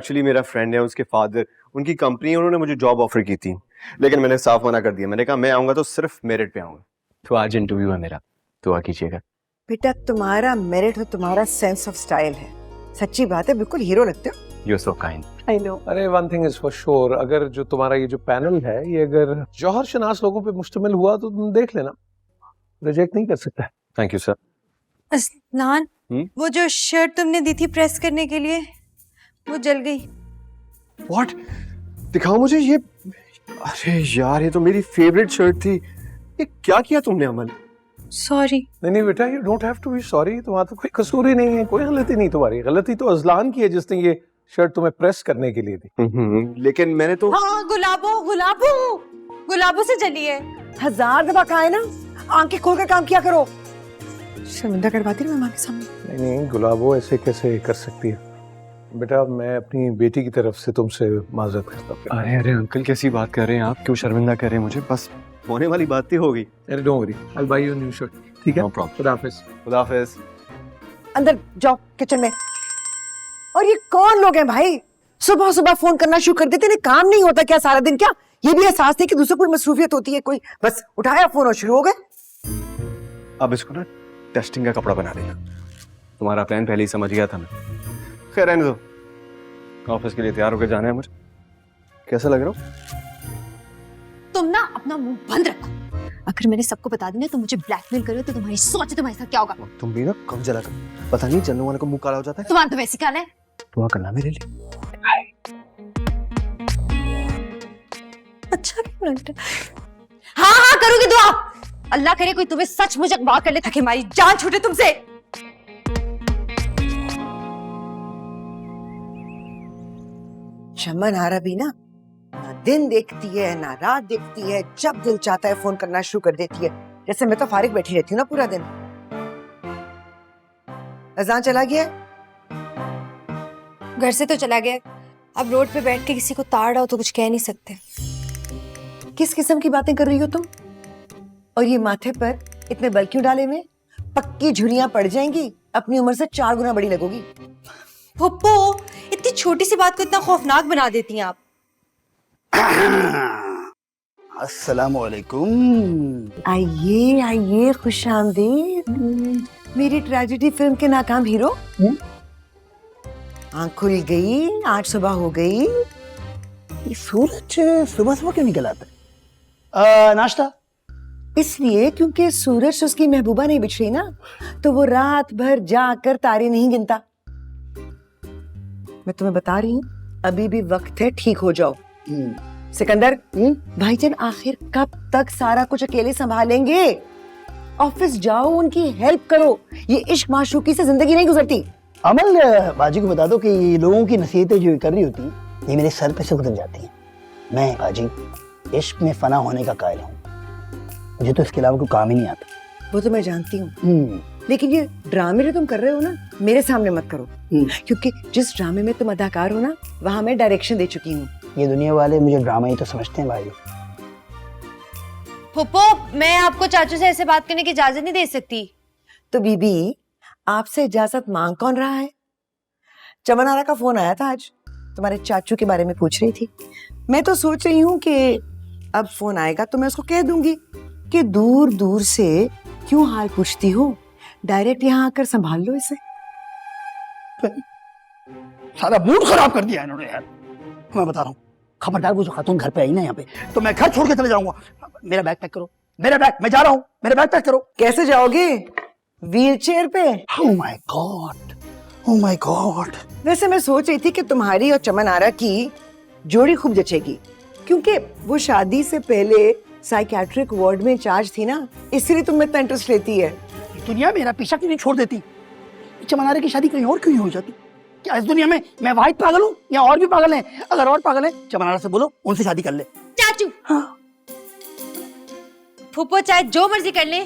Actually मेरा friend है, उसके फादर, उनकी कंपनी है, उन्होंने मुझे जॉब ऑफर की थी, लेकिन मैंने साफ मना कर दिया। मैंने कहा मैं आऊंगा तो सिर्फ मेरिट पे आऊंगा। तो आज इंटरव्यू है मेरा, दुआ कीजिएगा। बेटा तुम्हारा मेरिट और तुम्हारा सेंस ऑफ स्टाइल है, सच्ची बात है, बिल्कुल हीरो लगते हो। You so kind. I know. अरे one thing is for sure, अगर जो तुम्हारा ये जो पैनल है ये अगर जौहर शनास लोगों पे मुश्तमिल हुआ तो तुम देख लेना, रिजेक्ट नहीं कर सकता। Thank you sir. अस्नान, वो जो शर्ट तुमने दी थी प्रेस करने के लिए, वो जल गई। व्हाट? दिखाओ मुझे ये। अरे यार, ये तो मेरी फेवरेट शर्ट थी। ये क्या किया तुमने अमल? सॉरी। नहीं बेटा, you don't have to be sorry. तुम्हारा तो कोई कसूर ही नहीं है, कोई गलती नहीं तुम्हारी। गलती तो अजलान की है जिसने ये शर्ट तुम्हें प्रेस करने के लिए दी। लेकिन मैंने तो हाँ, गुलाबों से जली है। 1000 दफा कहा है ना, आंखें खोल कर काम किया करो। शर्मिंदा करवाती है मेहमान के सामने। नहीं गुलाबो ऐसे कैसे कर सकती है बेटा। मैं अपनी बेटी की तरफ से तुमसे माजरत करता हूँ। अरे अंकल, कैसी बात कर रहे हैं आप? क्यों शर्मिंदा कर रहे हैं मुझे? बस होने वाली बात ही हो गई। अरे don't worry, I will buy you new shirt. ठीक है, नो प्रॉब्लम। खुदा हाफिज। खुदा हाफिज। अंदर जाओ किचन में। और ये कौन लोग हैं भाई, सुबह सुबह फोन करना शुरू कर देते हैं? काम नहीं होता क्या सारा दिन? क्या ये भी एहसास नहीं कि दूसरे कोई मसरूफियत होती है? कोई बस उठाया फोन और शुरू हो गए। अब इसको ना टेस्टिंग का कपड़ा बना देना। तुम्हारा प्लान पहले ही समझ गया था मैं। खैर रहने दो, ऑफिस के लिए तैयार होकर जाना है मुझे। कैसा लग रहा हूँ? तुम ना अपना मुंह बंद रखो। अगर मैंने सबको बता दिया तो मुझे ब्लैकमेल करो तो तुम्हारी सोच तुम्हारे साथ क्या होगा। तुम भी ना कम जला कर, पता नहीं जानने वाले को मुंह काला हो जाता है। तुम्हारा तो वैसे काला है। दुआ करना मेरे लिए। अच्छा क्यों लगता है? हाँ करूंगी दुआ। अल्लाह करे कोई तुम्हें सच मुझे अगवा कर ले ताकि हमारी जान छूटे तुमसे। चमन आरा भी ना दिन देखती है ना रात देखती है, जब दिल चाहता है फोन करना शुरू कर देती है। जैसे मैं तो फारिग बैठी रहती हूँ ना पूरा दिन। अजान चला गया? घर से तो चला गया, अब रोड पे बैठ के किसी को ताड़ रहा हो तो कुछ कह नहीं सकते। किस किस्म की बातें कर रही हो तुम? और ये माथे पर इतने बल क्यों डाले हुए? पक्की झुर्रियां पड़ जाएंगी, अपनी उम्र से 4 गुना बड़ी लगोगी। पप्पो, इतनी छोटी सी बात को इतना खौफनाक बना देती हैं आप। अस्सलामुअलैकुम। आइए आइए, खुश आमदीद। मेरी ट्रेजेडी फिल्म के नाकाम हीरो। आँख खुल गई, आज सुबह हो गई। ये सूरज सुबह सुबह क्यों निकल आता है? नाश्ता? इसलिए क्योंकि सूरज से उसकी महबूबा नहीं बिछ रही ना, तो वो रात भर जाकर तारे नहीं गिनता। मैं तुम्हें बता रही हूँ, अभी भी वक्त है, ठीक हो जाओ। सिकंदर, भाईजान आखिर कब तक सारा कुछ अकेले संभालेंगे? ऑफिस जाओ, उनकी हेल्प करो। ये इश्क माशूकी से जिंदगी नहीं गुजरती। अमल, बाजी को बता दो कि ये लोगों की नसीहतें जो कर रही होती हैं, ये मेरे सर पे से गुजर जाती हैं। मैं बाजी इश्क में फना होने का कायल हूँ, मुझे तो इसके अलावा कोई काम ही नहीं आता। वो तो मैं जानती हूँ, लेकिन ये ड्रामे जो तुम कर रहे हो ना, मेरे सामने मत करो। क्योंकि जिस ड्रामे में तुम अदाकार हो ना, वहां मैं डायरेक्शन दे चुकी हूँ। ये दुनिया वाले मुझे ड्रामा ही तो समझते हैं भाई। पप्पो, मैं आपको चाचू से ऐसे बात करने की इजाजत नहीं दे सकती। तो बीबी, आपसे इजाजत मांग कौन रहा है? चमन आरा का फोन आया था आज, तुम्हारे चाचू के बारे में पूछ रही थी। मैं तो सोच रही हूँ कि अब फोन आएगा तो मैं उसको कह दूंगी कि दूर दूर से क्यों हाल पूछती हो, डायरेक्ट यहाँ आकर संभाल लो इसे। सारा मूड खराब कर दिया इन्होंने यार। मैं बता रहा हूँ, खबरदार वो जो खातून घर पे आई ना यहाँ पे, तो मैं घर छोड़ के चले जाऊंगा। मेरा बैग पैक करो, मेरा बैग, मैं जा रहा हूँ, मेरा बैग पैक करो। कैसे जाओगे? व्हील चेयर पे? Oh my God, oh my God. वैसे मैं सोच रही थी कि तुम्हारी और चमन आरा की जोड़ी खूब जचेगी, क्योंकि वो शादी से पहले साइकियाट्रिक वार्ड में इंचार्ज थी ना, इसलिए तुम्हें इतना इंटरेस्ट लेती है। दुनिया मेरा पीछा क्यों नहीं छोड़ देती? चमनारे की शादी कहीं और क्यों नहीं हो जाती? क्या इस दुनिया में मैं वाहिद पागल हूँ या और भी पागल हैं? अगर और पागल हैं, चमनारा से बोलो उनसे शादी कर ले। चाचू, हाँ। फूफो चाहे जो मर्जी कर ले,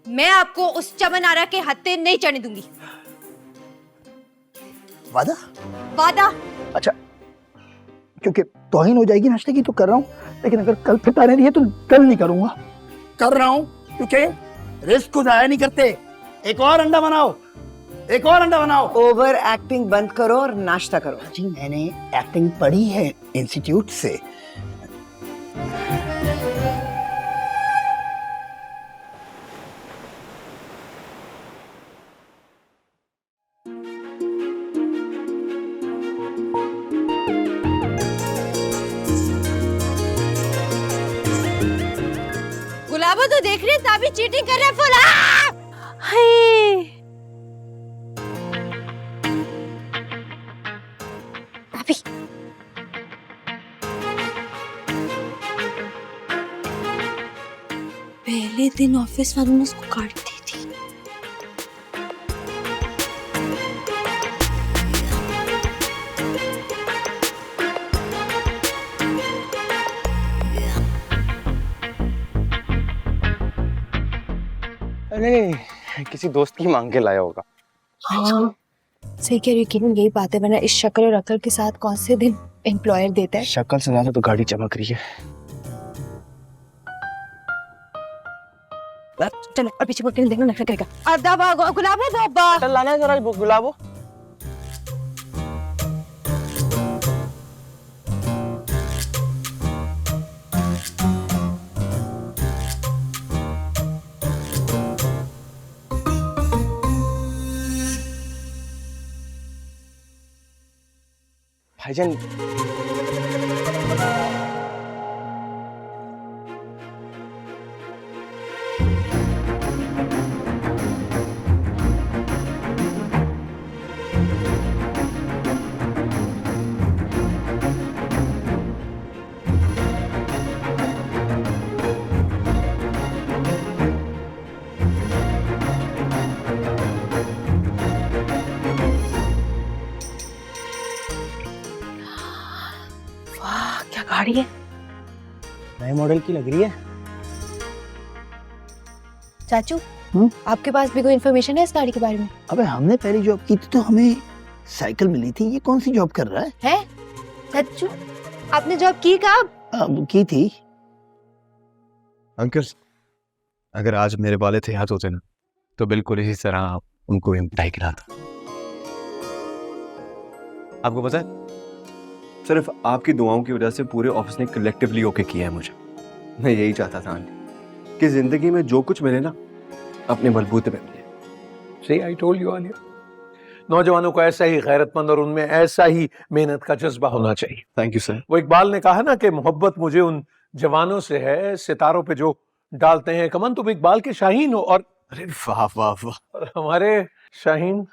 मैं आपको उस चमन आरा के हत्थे नहीं चढ़ने दूंगी। वादा? वादा। अच्छा, क्योंकि तौहीन हो जाएगी नाश्ते की तो कर रहा हूँ, लेकिन अगर कल फिर तारे रही है तो कल नहीं करूंगा। कर रहा हूँ क्योंकि रिस्क को जाया नहीं करते। एक और अंडा बनाओ। एक और अंडा बनाओ। ओवर एक्टिंग बंद करो और नाश्ता करो। जी मैंने एक्टिंग पढ़ी है इंस्टीट्यूट से। गुलाबो तो देख रही है ताबी चीटिंग कर रहा है फुल। हाय ताबी पहले दिन ऑफिस वालों ने उसको काट दी थी। नहीं, किसी दोस्त की मांग के लाया होगा। हाँ सही कह रही हो, यकीनन यही बात है, वरना इस शक्ल और अकल के साथ कौन से दिन एम्प्लॉयर देता है। शक्ल से ज्यादा तो गाड़ी चमक रही है। चलो और पीछे मुड़ के देखना, नखरा करेगा। अदा गुलाबो बाबा चल लाना है जरा गुलाबो। भाईजान क्या गाड़ी है, नए मॉडल की लग रही है। चाचू आपके पास भी कोई इन्फॉर्मेशन है इस गाड़ी के बारे में? अबे हमने पहली जॉब की थी तो हमें साइकिल मिली थी, ये कौन सी जॉब कर रहा है? चाचू आपने जॉब की कब? की थी। अंकल, अगर आज मेरे वाले थे हाथ होते ना तो बिल्कुल इसी तरह आप उनको मिठाई खिलाता। आपको पता है, सिर्फ आपकी दुआओं की वजह से पूरे ऑफिस ने कलेक्टिवली ओके किया है मुझे। मैं यही चाहता था आंटी कि जिंदगी में जो कुछ मिले ना अपने बलबूते पे मिले। See, I told you earlier. नौजवानों को ऐसा ही गैरतमंद और उनमें ऐसा ही मेहनत का जज्बा होना चाहिए। Thank you sir. वो इकबाल ने कहा ना कि मोहब्बत मुझे उन जवानों से है सितारों पे जो डालते हैं कमन। तुम इकबाल के शाहीन हो और अरे वाह वाह वाह। और हमारे शाहीन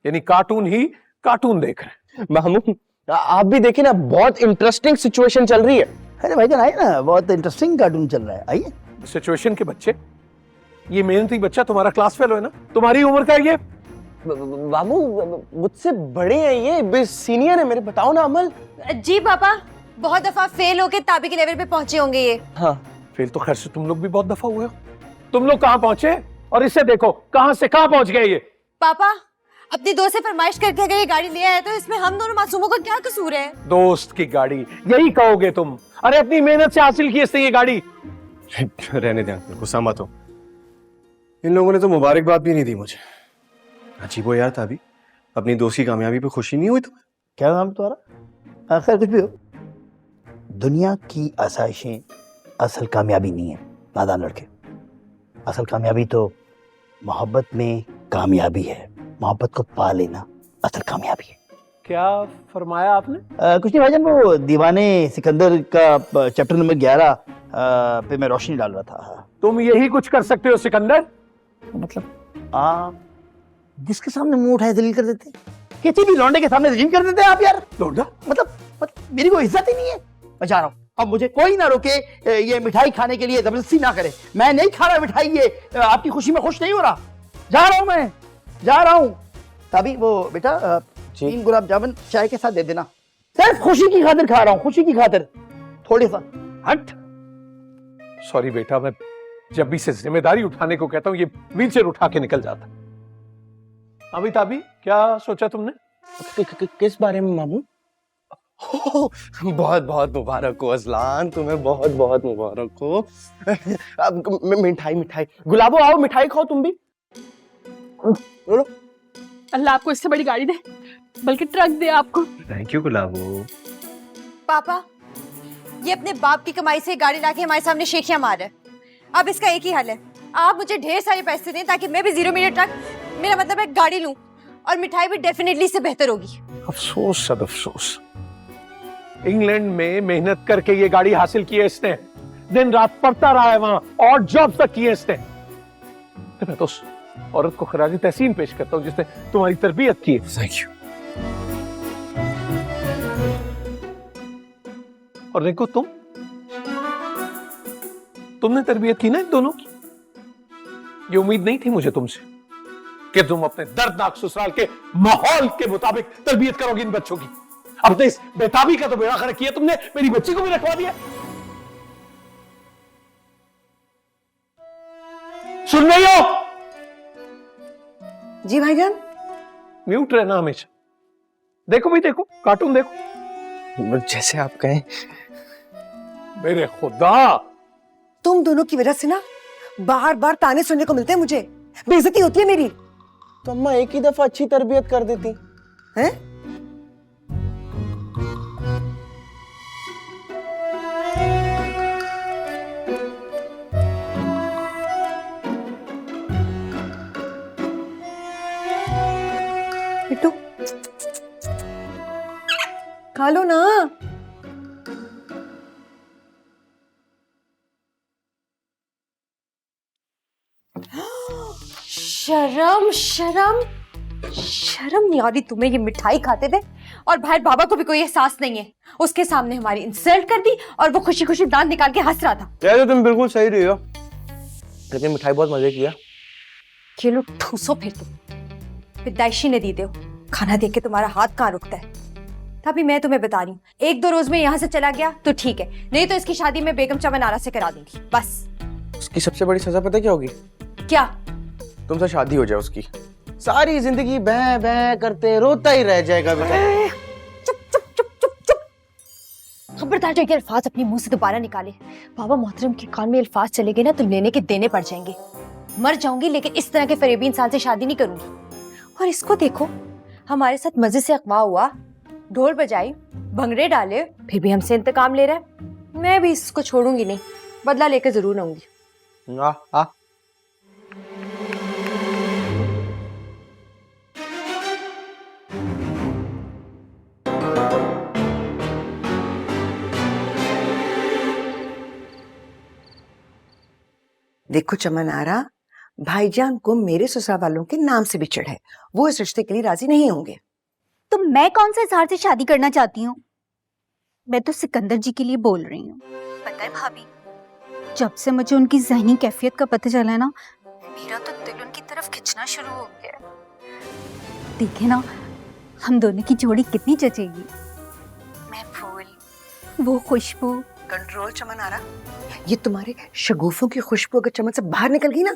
यानी कार्टून ही कार्टून देख रहे हैं। महमूद आप भी देखिए ना, बहुत इंटरेस्टिंग सिचुएशन चल रही है। अरे भाईजान आइए ना, बहुत इंटरेस्टिंग कार्टून चल रहा है, आइए। सिचुएशन के बच्चे, ये मेहनती बच्चा तुम्हारा क्लास फेलो है ना, तुम्हारी उम्र का है ये। बाबू मुझसे बड़े हैं ये, सीनियर है मेरे। बताओ ना अमल। जी पापा, बहुत दफा फेल होके ताबी के लेवल पे पहुंचे होंगे ये। हाँ फेल तो खैर से तुम लोग भी बहुत दफा हुए हो। तुम लोग कहाँ पहुंचे और इसे देखो कहां से कहां पहुंच गए ये। पापा अपनी दोस्त से फरमाइश करके अगर ये गाड़ी ले आए तो इसमें हम दोनों मासूमों का क्या कसूर है? दोस्त की गाड़ी यही कहोगे तुम? अरे अपनी मेहनत से हासिल की इसने ये गाड़ी। रहने दें अंकल, गुस्सा मत हो। इन लोगों ने तो मुबारकबाद भी नहीं दी मुझे। अजीब हो यार, अभी अपनी दोस्त की कामयाबी पे खुशी नहीं हुई तुम्हें? क्या नाम तुम्हारा? खैर कुछ भी हो, दुनिया की आसाइशें असल कामयाबी नहीं है नादान लड़के। असल कामयाबी तो मोहब्बत में कामयाबी है, मोहब्बत को पा लेना असल कामयाबी है। क्या फरमाया आपने? कुछ नहीं भाईजान, वो दीवाने सिकंदर का चैप्टर नंबर 11 पे मैं रोशनी डाल रहा था। तुम यही कुछ कर सकते हो सिकंदर? मतलब आप जिसके सामने मुंह उठाए दलील कर देते, किसी भी लौंडे के सामने दलील कर देते हैं आप यार। लौंडा? मतलब मेरी कोई इज्जत ही नहीं है। मैं जा रहा हूँ, अब मुझे कोई ना रोके, ये मिठाई खाने के लिए जबरदस्ती ना करे। मैं नहीं खा रहा मिठाई, ये आपकी खुशी में खुश नहीं हो रहा। जा रहा हूँ, मैं जा रहा हूँ। तभी वो बेटा 3 गुलाब जामुन चाय के साथ दे देना। सिर्फ खुशी की खातिर खा रहा हूँ, खुशी की खातिर। थोड़ी सा हट। सॉरी बेटा, मैं जब भी से जिम्मेदारी उठाने को कहता हूँ ये व्हीलचेयर उठा के निकल जाता। अभी ताबी क्या सोचा तुमने? किस बारे में मामू? बहुत बहुत मुबारक हो अजलान, तुम्हें बहुत बहुत मुबारक हो। अब मिठाई मिठाई। गुलाबो आओ मिठाई खाओ तुम भी। लो अल्लाह आपको इससे बड़ी गाड़ी दे, बल्कि ट्रक दे आपको। थैंक यू गुलाबो। पापा, ये अपने बाप की कमाई से गाड़ी लाके हमारे सामने शेखियां मार रहा है। अब इसका एक ही हल है, आप मुझे ढेर सारे पैसे दें ताकि मैं भी 0 मीटर ट्रक, मेरा मतलब है गाड़ी लूं, और मिठाई भी डेफिनेटली इससे बेहतर होगी। अफसोस सद अफसोस, इंग्लैंड में मेहनत करके ये गाड़ी हासिल की है इसने, दिन रात पढ़ता रहा है वहां, और जॉब तक की है इसने। तो मैं तो उस औरत को खराज तहसीन पेश करता हूँ जिसने तुम्हारी तरबियत की है। Thank you. और देखो तुमने तरबियत की ना इन दोनों की। ये उम्मीद नहीं थी मुझे तुमसे कि तुम अपने दर्दनाक ससुराल के माहौल के मुताबिक तरबियत करोगी इन बच्चों की। अपने इस बेताबी का तो बेड़ा खड़ा किया तुमने, मेरी बच्ची को भी रखवा दिया। सुन रही हो? जी भाईजान। म्यूट रहना हमेशा। देखो भी, देखो कार्टून देखो। जैसे आप कहें। मेरे खुदा, तुम दोनों की वजह से ना बार बार ताने सुनने को मिलते हैं मुझे, बेइज्जती होती है मेरी। तो अम्मा एक ही दफा अच्छी तरबियत कर देती हैं? बिट्टू, खा लो ना। शर्म शर्म शर्म नहीं आ रही तुम्हें ये मिठाई खाते थे, और भाई बाबा को भी कोई एहसास नहीं है। उसके सामने हमारी इंसल्ट कर दी और वो खुशी खुशी दांत निकाल के हंस रहा था। यार तुम बिल्कुल सही रही हो, लेकिन मिठाई बहुत मजे किया। खेलो ठूसो फिर तुम, विदाइशी ने दी दो, खाना देख के तुम्हारा हाथ कहाँ रुकता है। तभी मैं तुम्हें बता रही हूँ, 1-2 रोज में यहाँ से चला गया तो ठीक है, नहीं तो इसकी शादी में बेगम चमन आरा से करा दूंगी बस। उसकी सबसे बड़ी सजा पता क्या होगी? क्या? तुमसे शादी हो जाए उसकी, सारी जिंदगी बह बह करते रोता ही रह जाएगा बेटा। चुप चुप चुप चुप चुप। खबरदार जो ये अल्फाज अपने मुंह से दोबारा निकाले। बाबा मोहतरम के कान में अल्फाज चले गए ना तो लेने के देने पड़ जाएंगे। मर जाऊंगी लेकिन इस तरह के फरेबी इंसान से शादी नहीं करूंगी। और इसको देखो, हमारे साथ मजे से अगवा हुआ, ढोल बजाई, भंगड़े डाले, फिर भी हमसे इंतकाम ले रहा है। मैं भी इसको छोड़ूंगी नहीं, बदला लेकर जरूर रहूंगी। आ देखो चमन आरा, भाईजान को मेरे ससुराल वालों के नाम से भी चिढ़ है, वो इस रिश्ते के लिए राजी नहीं होंगे। तो मैं कौन से इजहार से शादी करना चाहती हूँ? मैं तो सिकंदर जी के लिए बोल रही हूँ। पता है भाभी, जब से मुझे उनकी ज़हनी कैफियत का पता चला है ना, मेरा तो दिल उनकी तरफ खिंचना शुरू हो गया। देखे ना, हम दोनों की जोड़ी कितनी जचेगी। मैं फूल, वो खुशबू। कंट्रोल चमन आरा, ये तुम्हारे शगुफों की खुशबू अगर चमन से बाहर निकल गई ना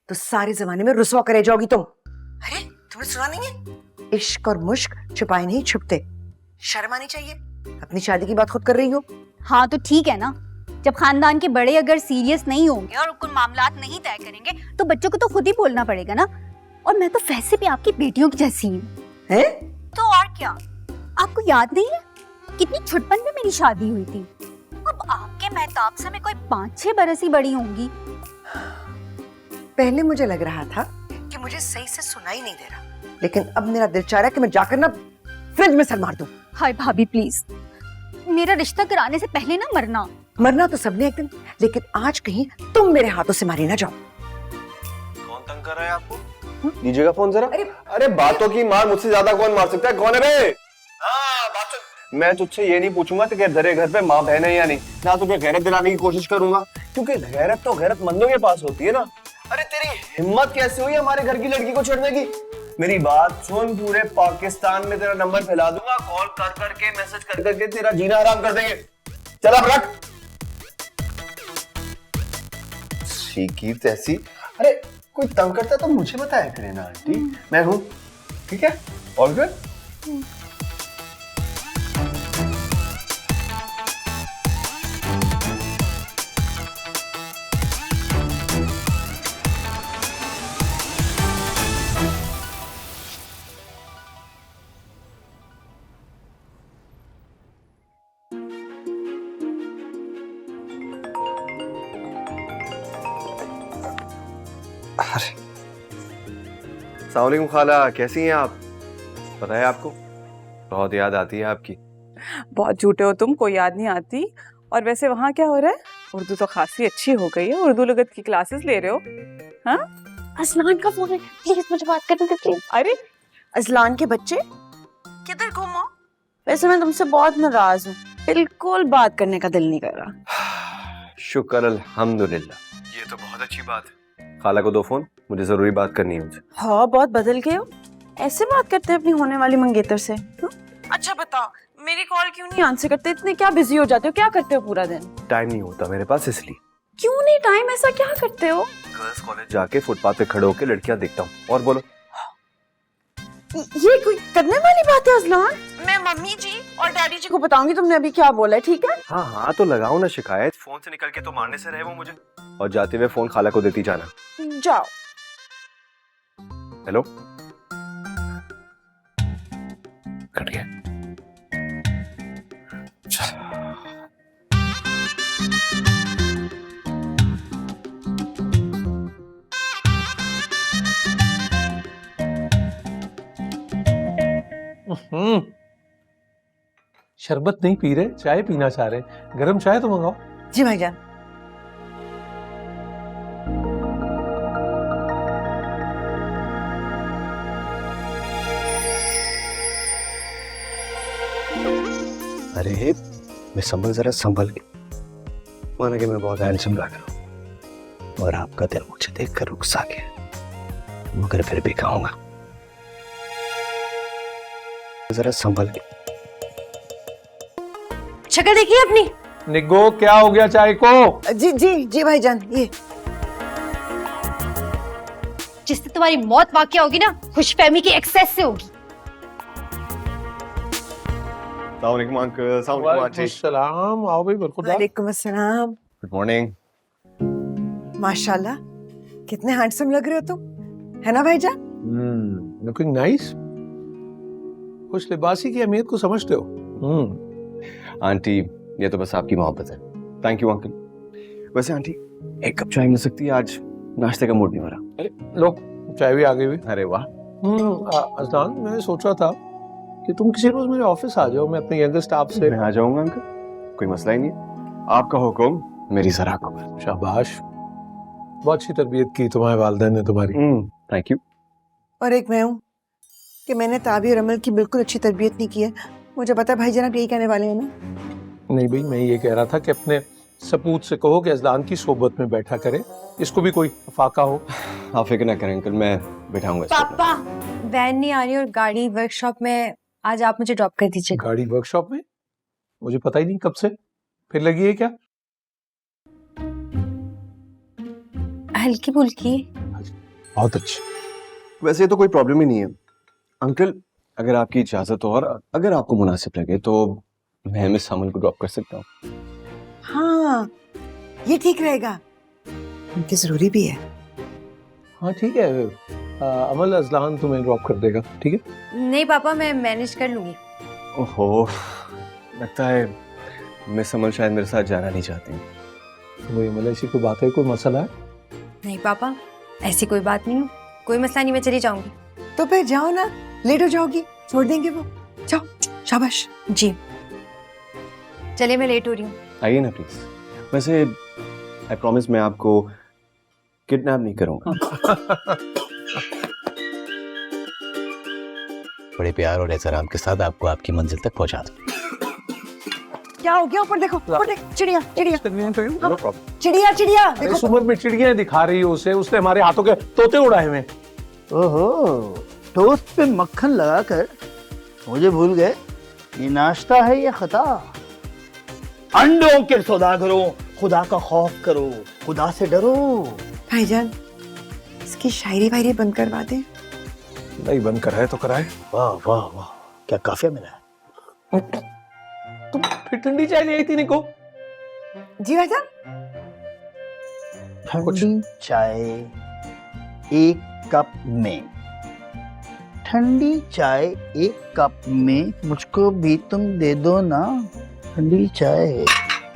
तो सारे जमाने में रुसवा करे जाओगी तुम। अरे तुमने सुना नहीं है, इश्क और मुश्क छुपाए नहीं छुपते। शर्म आनी चाहिए, अपनी शादी की बात खुद कर रही हो। हाँ तो ठीक है ना, जब खानदान के बड़े अगर सीरियस नहीं होंगे और कुछ मामलात नहीं तय करेंगे तो बच्चों को तो खुद ही बोलना पड़ेगा ना। और मैं तो वैसे भी आपकी बेटियों की जैसी हूँ। हैं? तो और क्या, आपको याद नहीं है कितनी छुटपन में मेरी शादी हुई थी? अब आपके मेहताब से मैं कोई 5-6 बरस ही बड़ी होंगी। पहले मुझे लग रहा था कि मुझे सही से सुनाई नहीं दे रहा, लेकिन अब मेरा दिल चाह रहा है कि मैं जाकर ना फ्रिज में सर मार दूं। हाय भाभी प्लीज, मेरा रिश्ता कराने से पहले ना मरना। मरना तो सबने एक दिन, लेकिन आज कहीं तुम मेरे हाथों से मारी ना जाओ। कौन तंग कर रहा है आपको? दीजिएगा फोन जरा। अरे बातों की मार मुझसे ज्यादा कौन मार सकता है? कौन है बे? हाँ बात तो मैं तुझसे ये नहीं पूछूंगा कि तेरे घर पे माँ बहन है या नहीं, ना तुझे गैरत दिलाने की कोशिश करूंगा, क्योंकि गैरत तो गैरतमंदों के पास होती है ना। अरे तेरी हिम्मत कैसे हुई हमारे घर की लड़की को छेड़ने की? मेरी बात सुन, पूरे पाकिस्तान में तेरा नंबर फैला दूंगा, कॉल कर करके मैसेज कर करके तेरा जीना हराम कर देंगे। चल अब रख। सीकी तैसी। अरे कोई तंग करता तो मुझे बताया करे ना आंटी, मैं हूं, ठीक है? All good. अस्सलाम वालेकुम खाला, कैसी हैं आप? पता है आपको, बहुत याद आती है आपकी। बहुत झूठे हो तुम, कोई याद नहीं आती। और वैसे वहाँ क्या हो रहा है? उर्दू तो खासी अच्छी हो गई है, उर्दू लगत की क्लासेस ले रहे हो? हाँ, असलान का फोन है, प्लीज मुझे बात करने दे प्लीज। अरे अजलान के बच्चे किधर गुम हो? वैसे मैं तुमसे बहुत नाराज हूँ, बिल्कुल बात करने का दिल नहीं कर रहा। शुक्र अल्हम्दुलिल्लाह, ये तो बहुत अच्छी बात है। खाला को दो फोन, मुझे जरूरी बात करनी है मुझे। हाँ, बहुत बदल गए हो, ऐसे बात करते हैं अपनी होने वाली मंगेतर से? अच्छा बताओ, मेरी कॉल क्यों नहीं आंसर करते? इतने क्या बिजी हो जाते हो? क्या करते हो पूरा दिन? टाइम नहीं होता मेरे पास, इसलिए। क्यों नहीं टाइम? ऐसा क्या करते हो? गर्ल्स कॉलेज जाके फुटपाथ पे खड़े होकर लड़कियां देखता हूँ। और बोलो। ये कोई करने वाली बात है अजलान? मैं मम्मी जी और डैडी जी को बताऊंगी तुमने अभी क्या बोला है, ठीक है? हाँ हाँ, तो लगाओ ना शिकायत, फोन से निकल के तो मारने से रहे वो मुझे। और जाते हुए फोन खाला को देती जाना। जाओ। हेलो, कट गया। शरबत नहीं पी रहे, चाय पीना चाह रहे हैं। गरम चाय तो मंगाओ। जी भाईजान। अरे मैं संभल, जरा संभल के। माना कि मैं बहुत हैंडसम लग रहा हूँ और आपका दिल मुझे देखकर रुक सा गया, मगर फिर भी कहूंगा, जरा संभल के। शक्ल देखिए अपनी। निगो, क्या हो गया चाय को? जी जी जी भाईजान, ये जिससे तुम्हारी मौत वाकया होगी ना, खुशफहमी की एक्सेस से होगी। अस्सलाम वालेकुम अंकल, अस्सलाम वालेकुम आंटी। सलाम, आओ भाई, बिल्कुल। वालेकुम अस्सलाम। Good morning. माशाल्लाह, कितने हैंडसम लग रहे हो तुम, है ना भाईजान? Looking nice. खुश लिबासी की अहमियत को समझते हो। आंटी, ये तो बस आपकी मोहब्बत है। Thank you uncle. वैसे आंटी, एक कप चाय मिल सकती है? आज नाश्ते का मूड नहीं हो रहा। अरे लो, चाय भी आ गई हुई। अरे वाह। अजलान, मैंने सोच रहा था कि तुम किसी रोज मेरे ऑफिस आ जाओ, मैं अपने यंगर स्टाफ से। मैं आ जाऊंगा अंकल, कोई मसला ही नहीं है। आपका हुक्म, मेरी जरा खबर। शाबाश, बहुत अच्छी तरबियत की तुम्हारे वालिदैन ने तुम्हारी। Thank you. और एक मैं हूँ कि मैंने ताबी और अमल की बिल्कुल अच्छी तरबियत नहीं की है। मुझे पता है भाईजान आप यही कहने वाले हैं ना? नहीं भाई, मैं ये कह रहा था कि अपने सपूत से कहो कि अजलान की सोबत में बैठा करे, इसको भी कोई फाका हो। आप फिक्र ना करें अंकल, मैं बैठाऊंगा इसको अपना। पापा, वैन नहीं आ रही और गाड़ी वर्कशॉप में, आज आप मुझे ड्रॉप कर दीजिएगा। गाड़ी वर्कशॉप में? मुझे पता ही नहीं कब से। फिर लगी है क्या? हल्की फुल्की। बहुत अच्छी। वैसे तो कोई प्रॉब्लम ही नहीं है अंकल, अगर आपकी इजाजत हो और अगर आपको मुनासिब लगे तो मैं मिस अमल को ड्रॉप कर सकता हूँ। हाँ, ये ठीक रहेगा, उनकी जरूरी भी है। हाँ ठीक है, अमल अजलान तुम्हें ड्रॉप कर देगा, ठीक है? नहीं पापा, मैं मैनेज कर लूंगी। ओहो, लगता है मिस अमल शायद मेरे साथ जाना नहीं चाहती। वही मतलब ऐसी कोई बात है, कोई मसला है? नहीं पापा, ऐसी कोई बात नहीं, कोई मसला नहीं, मैं चली जाऊंगी। तो फिर जाओ ना, लेट हो जाओगी, छोड़ देंगे वो। जाओ, शाबाश। जी चलिए, मैं लेट हो रही हूँ। आइए ना प्लीज। वैसे आई प्रॉमिस मैं आपको किडनैप नहीं करूंगा। बड़े प्यार और एहतराम के साथ आपको आपकी मंजिल तक पहुंचा दूं। क्या हो गया? ऊपर देखो, ऊपर देख, चिड़िया चिड़िया No problem। चिड़िया चिड़िया इस देखो। उम्र में चिड़िया दिखा रही हो उसे, उसने हमारे हाथों के तोते उड़ाए हुए। ओहो, टोस्ट पे मक्खन लगाकर मुझे भूल गए, ये नाश्ता है या खता? अंडों के सौदागरों, खुदा का खौफ करो, खुदा से डरो। भाईजान, इसकी शायरी वायरी बंद करवा दे। नहीं बंद कराए तो कराए। वाह वाह वाह, क्या काफिया मिला है। तुम फिर ठंडी चाय ले आई थी निको? जी भाईजान। ठंडी चाय एक कप में, ठंडी चाय एक कप में, मुझको भी तुम दे दो ना ठंडी चाय।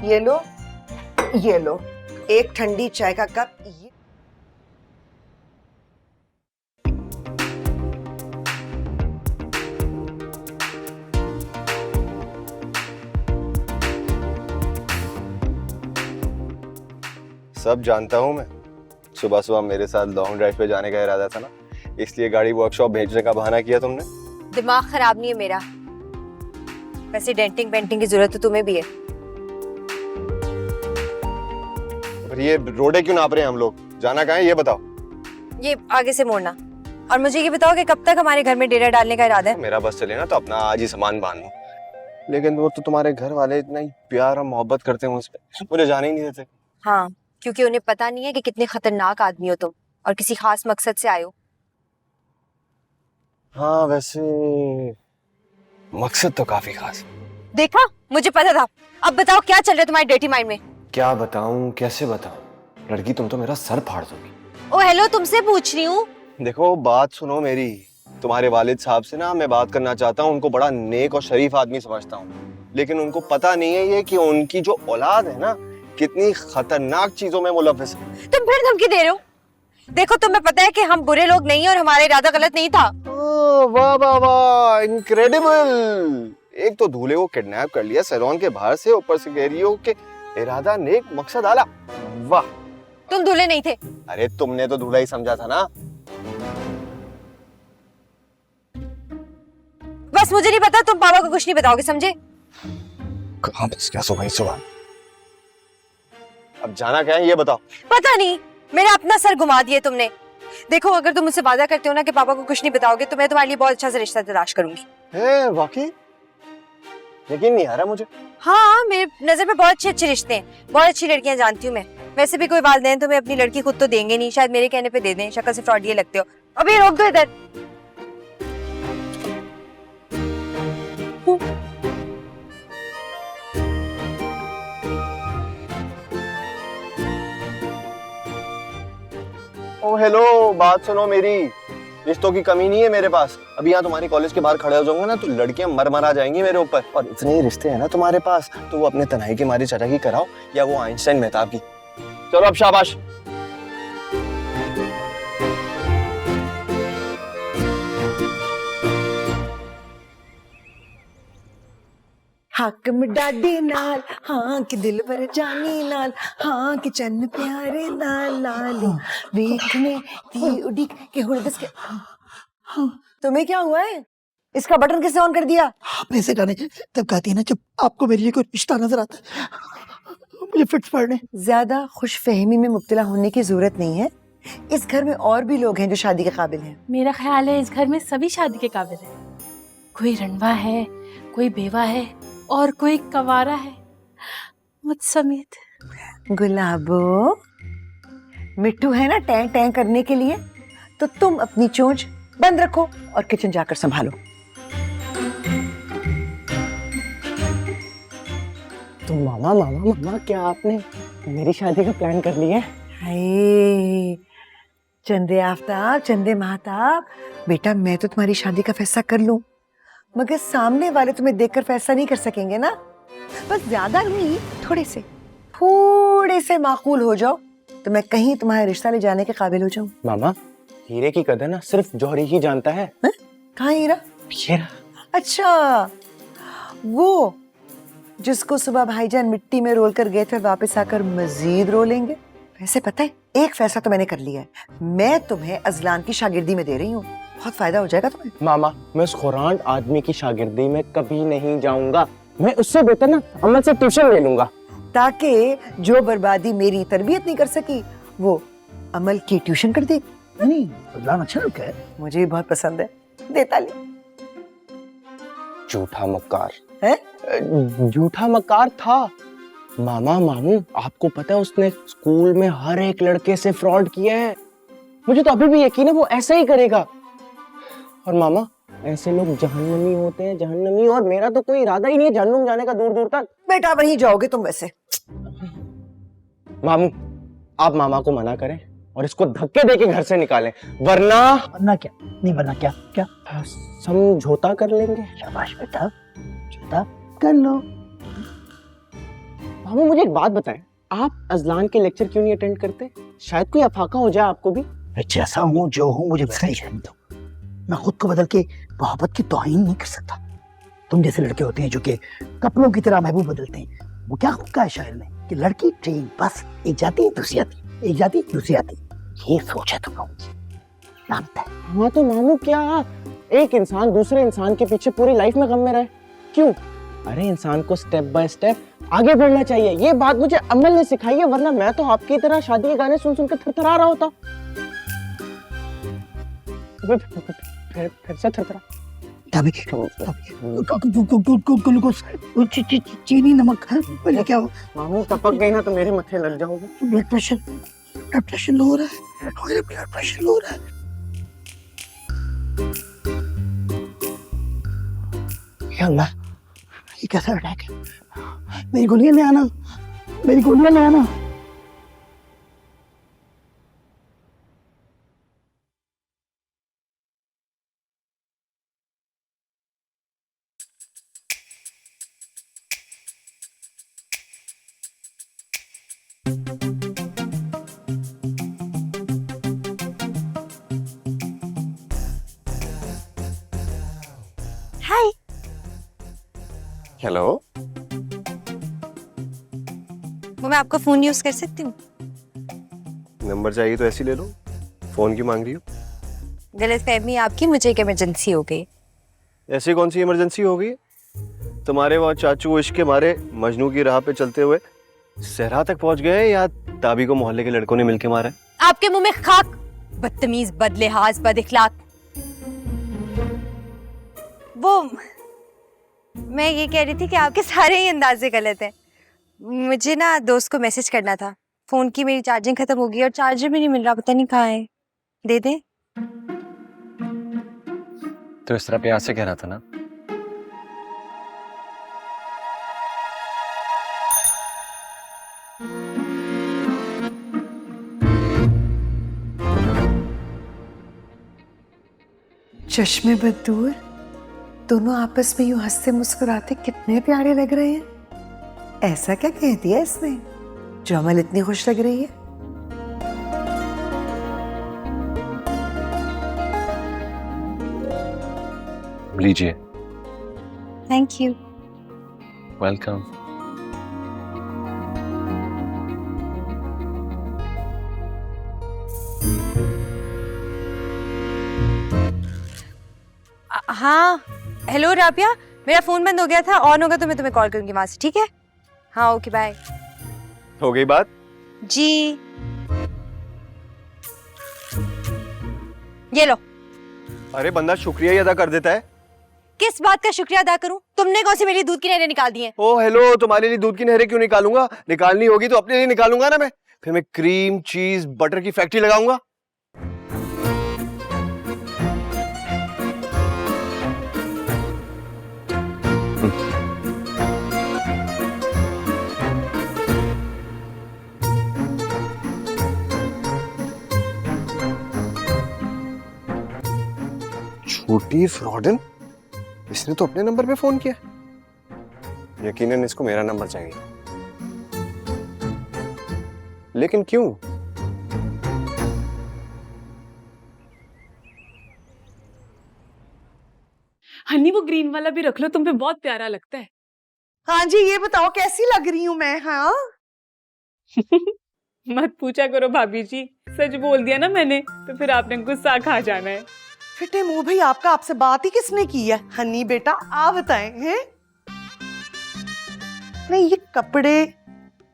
ये लो, ये लो, एक ठंडी चाय का कप। ये सब जानता हूँ मैं। सुबह सुबह मेरे साथ लॉन्ग ड्राइव पे जाने का इरादा था ना, इसलिए गाड़ी वर्कशॉप भेजने का बहाना किया तुमने। दिमाग खराब नहीं है मेरा। वैसे डेंटिंग पेंटिंग की जरूरत तो तुम्हें भी है। पर ये रोडे क्यों नाप रहे हैं हम लोग? जाना कहाँ है ये बताओ। ये आगे से मोड़ना। और मुझे ये बताओ कि कब तक हमारे घर में डेरा डालने का इरादा है? मेरा बस चले ना तो अपना आज ही सामान बांध लो। लेकिन वो तो तुम्हारे घर वाले इतना ही प्यार और मोहब्बत करते हैं मुझसे, मुझे जाने ही नहीं देते। हाँ, क्योंकि उन्हें पता नहीं है कि कितने खतरनाक आदमी हो तुम और किसी खास मकसद से आए हो। हाँ वैसे मकसद तो काफी खास है। देखा, मुझे पता था। अब बताओ क्या चल रहा है तुम्हारे डर्टी माइंड में? क्या बताऊं, कैसे बताऊं? लड़की तुम तो मेरा सर फाड़ दोगी। ओ हेलो, तुमसे पूछ रही हूँ। देखो बात सुनो मेरी। तुम्हारे वालिद साहब से ना मैं बात करना चाहता हूँ। उनको बड़ा नेक और शरीफ आदमी समझता हूँ, लेकिन उनको पता नहीं है ये कि उनकी जो औलाद है ना कितनी खतरनाक चीजों में मुलव्विस है। तुम फिर धमकी दे रहे हो? देखो, तुम्हें पता है कि हम बुरे लोग नहीं है और हमारा इरादा गलत नहीं था। वाह वाह वाह, इनक्रेडिबल। एक तो दूल्हे को किडनैप कर लिया सैलून के बाहर से, ऊपर से कह रही हो कि इरादा नेक मकसद आला। वाह। तुम दूल्हे नहीं थे। अरे तुमने तो दूल्हा ही समझा था ना। बस मुझे नहीं पता, तुम पापा को कुछ नहीं बताओगे, समझे? कहाँ बस क्या सुबह सुबह। अब जाना क्या है ये बताओ। पता नहीं, मेरा अपना सर घुमा दिया तुमने। देखो, अगर तुम मुझसे वादा करते हो ना कि पापा को कुछ नहीं बताओगे तो मैं तुम्हारे लिए बहुत अच्छा सा रिश्ता तलाश करूंगी। है वाकई? यकीन नहीं आ रहा मुझे। हाँ, मेरे नजर में बहुत अच्छे अच्छे रिश्ते हैं, बहुत अच्छी लड़कियां जानती हूँ मैं। वैसे भी कोई वालिदैन तुम्हें अपनी लड़की खुद तो देंगे नहीं, शायद मेरे कहने पे दे दें। शक्ल से फ्रॉड ये लगते हो। अभी रोक दो इधर। ओ हेलो, बात सुनो मेरी। रिश्तों की कमी नहीं है मेरे पास। अभी यहाँ तुम्हारी कॉलेज के बाहर खड़े हो जाऊंगा ना तो लड़कियां मर जाएंगी मेरे ऊपर। और इतने रिश्ते हैं ना तुम्हारे पास, तो वो अपने तन्हाई के मारी चाचा की कराओ या वो आइंस्टाइन मेहताब की। चलो अब शाबाश। हाकम डाडी नाल, हाँ कि दिल भर जानी नाल, हाँ कि चन्न प्यारे नाल लाली देखने दी उड़ी के हुड़दस के। तुम्हें क्या हुआ है? इसका बटन किसने ऑन कर दिया? आपने ऐसे गाने तब गाती है ना जब आपको मेरे लिए कोई रिश्ता नजर आता है। मुझे फिट्स पड़ने। ज्यादा खुशफहमी में मुब्तला होने की जरूरत नहीं है। इस घर में और भी लोग हैं जो शादी के काबिल हैं। मेरा ख्याल है इस घर में सभी शादी के काबिल है। कोई रंडवा है, कोई बेवा है और कोई कवारा है, मुझ समेत। गुलाबो, मिट्टू है ना टैंक टैंक करने के लिए, तो तुम अपनी चोंच बंद रखो और किचन जाकर संभालो। तो मामा मामा मामा क्या आपने मेरी शादी का प्लान कर लिया है? हाय चंदे आफ्ताब, चंदे महताब, बेटा मैं तो तुम्हारी शादी का फैसला कर लूं, मगर सामने वाले तुम्हें देखकर फैसला नहीं कर सकेंगे ना। बस ज्यादा नहीं, थोड़े से माकूल हो जाओ तो मैं कहीं तुम्हारा रिश्ता ले जाने के काबिल हो जाऊं। मामा, हीरे की कदर ना सिर्फ जौहरी ही जानता है। कहाँ हीरा? हीरा? अच्छा, वो जिसको सुबह भाईजान मिट्टी में रोल कर गए थे, वापस आकर मजीद रोलेंगे। वैसे पता है, एक फैसला तो मैंने कर लिया है, मैं तुम्हें अजलान की शागिर्दी में दे रही हूँ, बहुत फायदा हो जाएगा तुम्हें। मामा, मैं उस खुरान आदमी की शागिर्दी में कभी नहीं जाऊंगा। मैं उससे बेहतर ना अमल से ट्यूशन ले लूंगा, ताकि जो बर्बादी मेरी तरबियत नहीं कर सकी वो अमल की ट्यूशन कर दे। नहीं, अजलान अच्छा लड़का है, मुझे भी बहुत पसंद है। देता ले। झूठा मक्कार है? झूठा मक्कार था। मामा मामू, आपको पता है उसने स्कूल में हर एक लड़के से फ्रॉड किया है। मुझे तो अभी भी यकीन है वो ऐसा ही करेगा। और मामा, ऐसे लोग जहन्नमी होते हैं, जहन्नमी। और मेरा तो कोई इरादा ही नहीं है जहन्नुम जाने का दूर दूर तक। बेटा वहीं जाओगे तुम वैसे। मामू, आप मामा को मना करें और इसको धक्के देके घर से निकालें, वरना क्या नहीं वरना क्या क्या समझौता कर लेंगे। शाबाश बेटा, समझौता कर लो। मामू, मुझे एक बात बताएं, आप अजलान के लेक्चर क्यों नहीं अटेंड करते? शायद कोई अफाका हो जाए आपको भी। मैं जैसा हूँ, जो हूँ, मुझे वैसा ही रहने दो। मैं खुद को बदल के मोहब्बत की तौहीन नहीं कर सकता। तुम जैसे लड़के होते हैं जो कि कपड़ों की तरह महबूब बदलते हैं, वो क्या खूब का है शायर में। कि लड़की ट्रेन बस एक जाती है दूसरी आती, एक जाती है दूसरी आती, ये सोच है तुम लोगों की। जानता है हाँ तो मामू क्या एक इंसान दूसरे इंसान के पीछे पूरी लाइफ में गम में रहे? क्यों? अरे इंसान को स्टेप बाय स्टेप आगे बढ़ना चाहिए। ये बात मुझे अमल ने सिखाई है, वरना मैं तो आपकी तरह शादी के गाने सुन सुन के थरथरा रहा होता। फिर से थरथरा। ग्लूकोज चीनी नमक बोले क्या हो? मामू टपक गई ना तो मेरे मथे लग जाओगे। ब्लड प्रेशर लो हो रहा है, मेरा ब्लड प्रेशर लो हो रहा है। या अल्लाह, ये कैसा अटैक है? मेरी गोलियां ले आना, मेरी गोलियां ले आना। हाय। हेलो, वो मैं आपका फोन यूज कर सकती हूँ? नंबर चाहिए तो ऐसे ही ले लो, फोन क्यों मांग रही हो? गलतफहमी आपकी, मुझे एक इमरजेंसी हो गई। ऐसी कौन सी इमरजेंसी हो गई? तुम्हारे वहाँ चाचू इश्क के मारे मजनू की राह पे चलते हुए सहरा तक पहुंच गए या ताबी को मोहल्ले के लड़कों ने मिलके मारा? आपके मुंह में खाक, बदतमीज, बदलिहाज, बदइखलाक। वो मैं ये कह रही थी कि आपके सारे ही अंदाजे गलत हैं। मुझे ना दोस्त को मैसेज करना था, फोन की मेरी चार्जिंग खत्म हो गई और चार्जर भी नहीं मिल रहा, पता नहीं कहाँ है। दे दें? तो इस तरह प्यार से कहना था ना। चश्मे बदूर दोनों आपस में यूं हंसते मुस्कुराते कितने प्यारे लग रहे हैं। ऐसा क्या कह दिया इसने जो अमल इतनी खुश लग रही है? लीजिए। Thank you. वेलकम। हाँ, हेलो राबिया, मेरा फोन बंद हो गया था, ऑन होगा तो मैं तुम्हें कॉल करूंगी वहां से, ठीक है? हाँ, ओके, बाय। हो गई बात? जी, ये लो। अरे बंदा शुक्रिया ही अदा कर देता है। किस बात का शुक्रिया अदा करूं? तुमने कौन सी मेरी दूध की नहरें निकाल दी हैं? ओ हेलो, तुम्हारे लिए दूध की नहरें क्यों निकालूंगा? निकालनी होगी तो अपने लिए निकालूंगा ना मैं। फिर मैं क्रीम, चीज, बटर की फैक्ट्री लगाऊंगा। छोटी फ्रॉडन, इसने तो अपने नंबर पे फोन किया। यकीनन इसको मेरा नंबर चाहिए, लेकिन क्यों? हनी वो ग्रीन वाला भी रख लो, तुम पे बहुत प्यारा लगता है। हाँ जी, ये बताओ कैसी लग रही हूँ मैं? हाँ मत पूछा करो भाभी जी, सच बोल दिया ना मैंने तो फिर आपने गुस्सा खा जाना है। फिटे मुंह भाई, आपका आपसे बात ही किसने की है? हनी बेटा आप बताएं हैं? नहीं, ये कपड़े,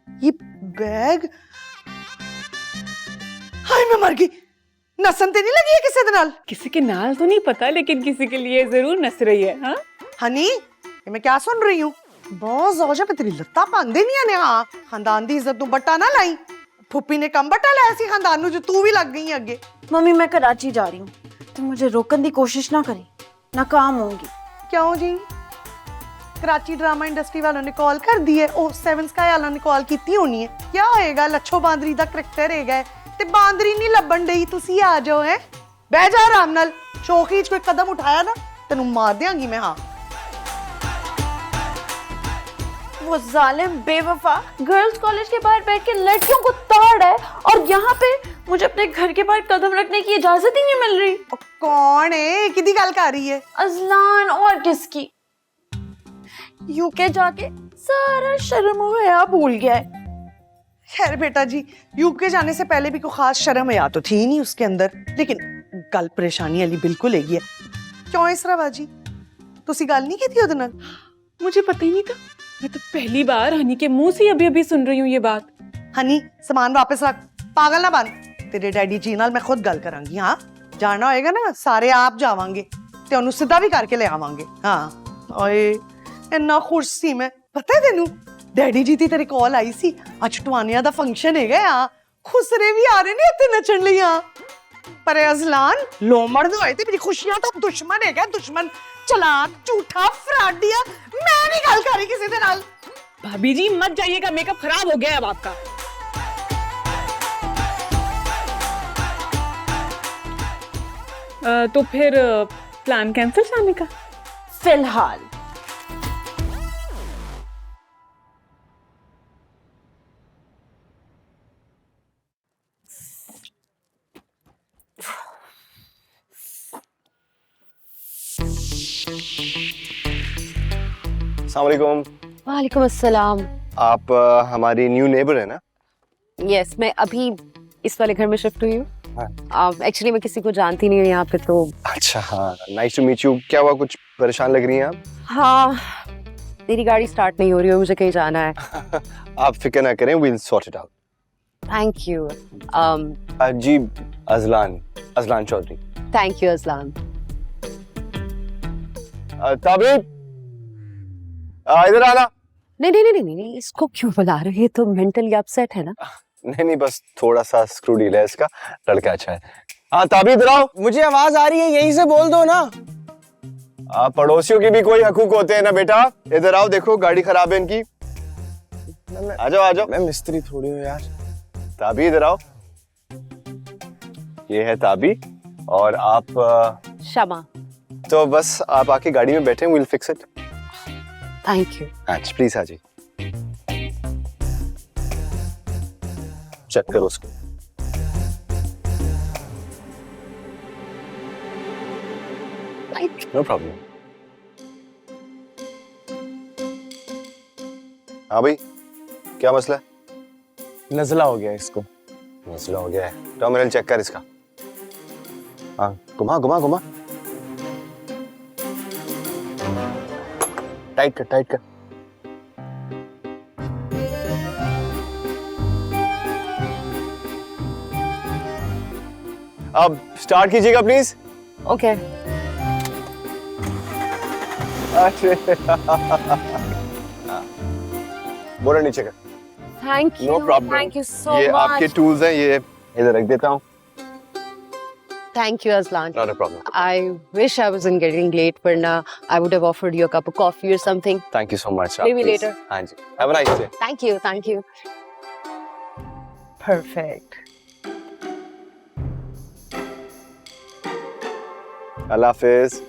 ये बैग, हाय मैं मर गई। नसन ते नहीं लगी है किसी दे नाल? किसी के नाल तो नहीं पता, लेकिन किसी के लिए जरूर नस रही है। हाँ हनी, ये मैं क्या सुन रही हूँ? बहुत जोजा पे तेरी लत्ता पांदे नहीं आने। हाँ, खानदान दी इज्जत तू बट्टा ना लाई। फुप्पी ने कम बट्टा लाया सी खानदान जो तू भी लग गई है अगे। मम्मी मैं कराची जा रही हूँ, तुम मुझे रोकने की कोशिश ना करें, नाकाम होंगी। क्यों जी? कराची ड्रामा इंडस्ट्री वालों ने कॉल कर दी है, ओ सेवन स्काई वालों ने कॉल की होनी है। क्या होएगा? लच्छो बांदरी दा करैक्टर हैगा ते बांदरी नहीं लभन डई, तुसी आ जाओ है। बह जा आराम नाल, शौकी च कोई कदम उठाया ना तेनू मार देंगी मैं। हाँ, वो जालिम बेवफा गर्ल्स कॉलेज के बाहर बैठ के लड़कियों को ताड़ है, और यहाँ पे मुझे अपने घर के बाहर कदम रखने की इजाजत ही नहीं मिल रही। कौन है? किदी गल कर रही है? अजलान, और किसकी? यूके जाके सारा शर्म हया भूल गया है। खैर बेटा जी, यूके जाने से पहले भी कोई खास शर्म हया तो थी ही नहीं उसके अंदर, लेकिन गल परेशानी वाली बिल्कुल हैगी है। क्यों इस तरह बाजी, तुसी गल नहीं की ओदे नाल? मुझे पता ही नहीं था। मैं तो पहली बार हनी के मुंह से अभी अभी सुन रही हूँ ये बात। हनी सामान वापस रख, पागल ना बन। तेरे डैडी जी नाल मैं खुद गल करांगी। हाँ जाना होएगा ना सारे आप जावांगे ते ओनू सीधा भी करके ले आवांगे। हाँ ओए इन्ना खुश सी मैं, पता है तेनू डैडी जी दी तेरे कॉल आई सी, अज टवानिया दा फंक्शन है हाँ, खुसरे भी आ रहे ने इत्थे नचण लई। हाँ पर अजलान लोमड़ दे होए ते मेरी खुशियां तो दुश्मन है, दुश्मन चालाक झूठा फ्राडिया। मैं नहीं गल करी किसी दे नाल। भाभी जी मत जाइएगा, मेकअप खराब हो गया अब आपका। तो फिर प्लान कैंसिल जाने का? फिलहाल अस्सलाम वालेकुम। वालेकुम अस्सलाम। आप हमारी न्यू नेबर है ना? यस, मैं अभी इस वाले घर में शिफ्ट हुई हूँ। हाँ। एक्चुअली मैं किसी को जानती नहीं हूँ यहाँ पे, तो अच्छा हाँ, नाइस टू मीट यू। क्या हुआ, कुछ परेशान लग रही हैं आप? हाँ, मेरी गाड़ी स्टार्ट नहीं हो रही है, मुझे कहीं जाना है। आप फिक्र ना करें, we'll sort it out. Thank you. जी अजलान चौधरी। Thank you Ajlan. ताबिब इधर आना। नहीं, इसको क्यों बुला रहे हैं? ये तो मेंटली अपसेट है ना। नहीं बस थोड़ा सा स्क्रू ढीला है इसका, लड़का अच्छा है। हाँ ताबिब इधर आओ। मुझे आवाज आ रही है, यहीं से बोल दो ना। आप पड़ोसियों के भी कोई हकूक होते हैं ना बेटा। इधर आओ, देखो गाड़ी खराब है इनकी। आ जाओ। मैं मिस्त्री थोड़ी हूँ यार। ताबी इधर आओ। ये है ताबी और आप शमा। तो बस आप आके गाड़ी में बैठे, will fix it. Thank you. अच्छा प्लीज आ जाइए, चेक करो उसको। No problem. हाँ भाई, क्या मसला है? नजला हो गया इसको। मसला हो गया है, टर्मिनल चेक कर इसका। हाँ घुमा। टाइट कर। अब स्टार्ट कीजिएगा प्लीज। ओके। बोरा नीचे कर। Thank no you. Problem. Thank you so ये आपके मच। टूल्स हैं, ये इधर रख देता हूँ। Thank you, Aslan. Not a problem. I wish I wasn't getting late, but now I would have offered you a cup of coffee or something. Thank you so much. Maybe please. later. हाँ जी। Have a nice day. Thank you. Perfect. Allah Hafiz.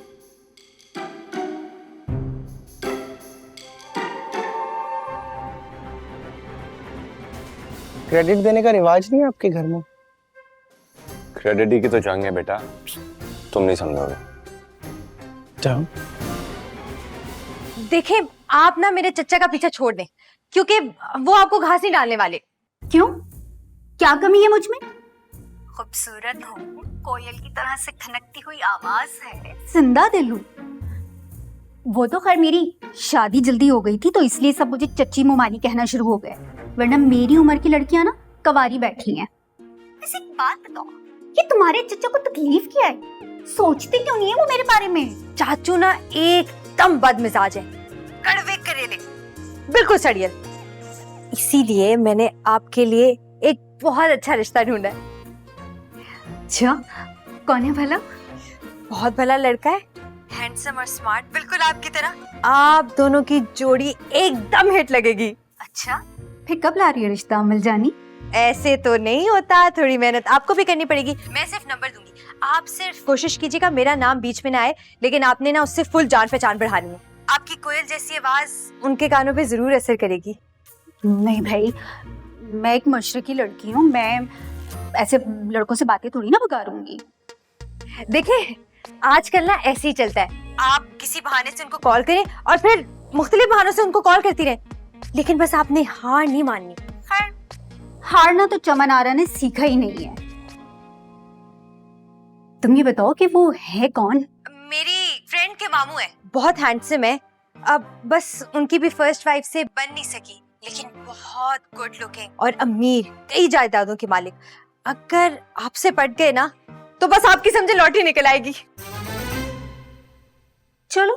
Credit देने का रिवाज नहीं है आपके घर में? Credit की तो जंग है बेटा, तुम नहीं समझोगे। जाओ। देखिए आप ना मेरे चच्चा का पीछा छोड़ दें, क्योंकि वो आपको घास नहीं डालने वाले। क्यों? क्या कमी है मुझ में? खूबसूरत हूँ, कोयल की तरह से खनकती हुई आवाज है, जिंदा दिल हूँ। वो तो खैर मेरी शादी जल्दी हो गई थी तो इसलिए सब मुझे चच्ची मुमानी कहना शुरू हो गए, वरना मेरी उम्र की लड़कियां ना कवारी बैठी हैं। वैसे एक बात बताओ, ये तुम्हारे चच्चा को तकलीफ क्या है? सोचते क्यों नहीं है वो मेरे बारे में? चाचू ना एकदम बदमिजाज है, कड़वे करेले, बिल्कुल सड़ियल। इसीलिए मैंने आपके लिए एक बहुत अच्छा रिश्ता ढूंढा है। अच्छा, कौन है भला? बहुत भला लड़का है, हैंडसम और स्मार्ट, बिल्कुल आपकी तरह। आप दोनों की जोड़ी एकदम हिट लगेगी। अच्छा, फिर कब ला रही है रिश्ता अमल जानी? ऐसे तो नहीं होता, थोड़ी मेहनत आपको भी करनी पड़ेगी। मैं सिर्फ नंबर दूंगी, आप सिर्फ कोशिश कीजिएगा मेरा नाम बीच में ना आए, लेकिन आपने ना उससे फुल जान पहचान बढ़ानी है। आपकी कोयल जैसी आवाज उनके कानों पे जरूर असर करेगी। नहीं भाई, मैं एक मशरकी लड़की हूँ, मैं ऐसे लड़कों से बातें थोड़ी ना बगारूंगी। देखिए आजकल ना ऐसे ही चलता है, आप किसी बहाने से उनको कॉल करें और फिर मुख्तलिफ बहानों से उनको कॉल करती रहें, लेकिन बस आपने हार नहीं माननी। खैर हारना तो चमन आरा ने सीखा ही नहीं है। तुम ये बताओ कि वो है कौन? मेरी फ्रेंड के मामू है, बहुत हैंडसम है। अब बस उनकी भी फर्स्ट वाइफ से बन नहीं सकी, लेकिन बहुत गुड लुकिंग और अमीर, कई जायदादों के मालिक। अगर आपसे पट गए ना तो बस आपकी समझे लॉटरी निकल आएगी। चलो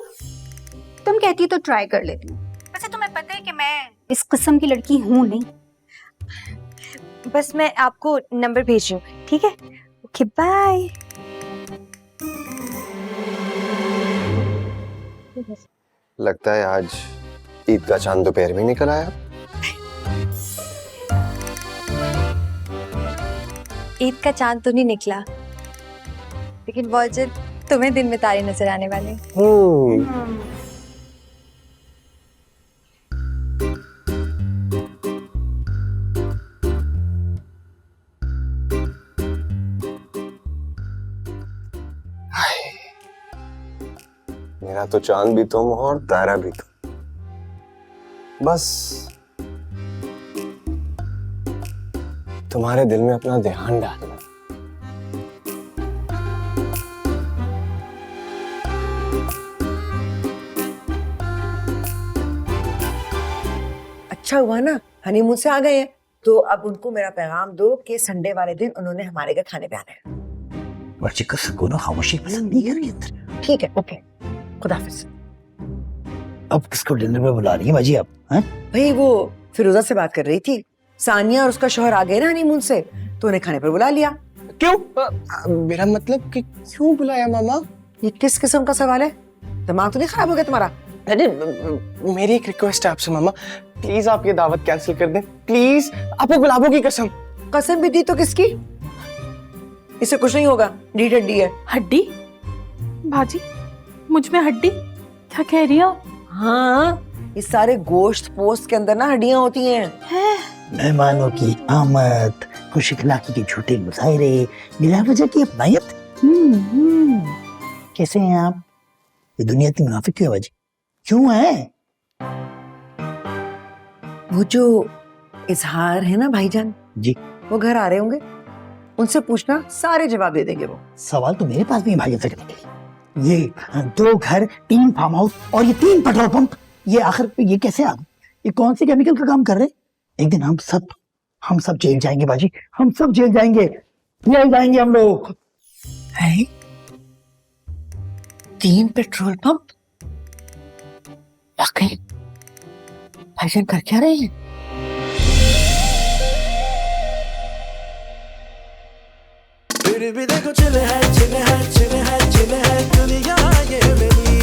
तुम कहती हो तो ट्राई कर लेती हूँ। वैसे तुम्हें पता है कि मैं इस किस्म की लड़की हूँ नहीं। बस मैं आपको नंबर भेज रही हूँ, ठीक है? Okay bye. लगता है आज ईद का चांद दोपहर में निकल आया। ईद का चांद तो नहीं निकला, लेकिन बहुत जल्द तुम्हें दिन में तारे नजर आने वाले हैं। मेरा तो चांद भी तुम हो और तारा भी तुम। बस तुम्हारे दिल में अपना ध्यान डालना। अच्छा हुआ ना हनीमून से आ गए हैं, तो अब उनको मेरा पैगाम दो कि संडे वाले दिन उन्होंने हमारे घर खाने पे आना है। बच्चे को सुकून खामोशी पसंद नहीं कर रही अंदर। ठीक है, ओके, खुदाफिज। अब किसको डिनर पे बुला रही है बाजी आप? हैं? भाई वो फिरोजा से बात कर रही थी, सानिया और उसका शौहर आ गए ना हनीमून से, तो उन्हें खाने पर बुला लिया। क्यों? मेरा मतलब कि क्यों बुलाया मामा? ये किस किस्म का सवाल है? दिमाग तो नहीं खराब हो गया तुम्हारा? अरे मेरी एक रिक्वेस्ट है आपसे मामा, प्लीज आप ये दावत कैंसिल कर दें, प्लीज। आपको गुलाबों की कसम। कसम भी दी तो किसकी? इससे कुछ नहीं होगा, ढीठ हड्डी है। हड्डी? भाजी मुझ में हड्डी? क्या कह रही हो? हाँ, इस सारे गोश्त पोस्ट के अंदर ना हड्डियां होती हैं। मेहमानों की आमद, खुश इखलाकी के झूठे मुजाहरे, बिला वजह की अपनायत। कैसे हैं आप? ये दुनिया की मुनाफिक क्यों है बाजी? क्यों है? वो जो इजहार है ना भाईजान जी, वो घर आ रहे होंगे, उनसे पूछना, सारे जवाब दे देंगे वो। सवाल तो मेरे पास भी है भाईजान से करने के लिए। ये 2 घर, 3 फार्म हाउस और ये 3 पेट्रोल पंप, ये आखिर ये कैसे आ गए? ये कौन से केमिकल का काम कर रहे? एक दिन हम सब जेल जाएंगे बाजी, हम सब जेल जाएंगे, जेल जाएंगे हम लोग। 3 पेट्रोल पंप? वाकई भाईजान कर क्या रहे हैं? फिर भी देखो चिल है दुनिया ये मेरी।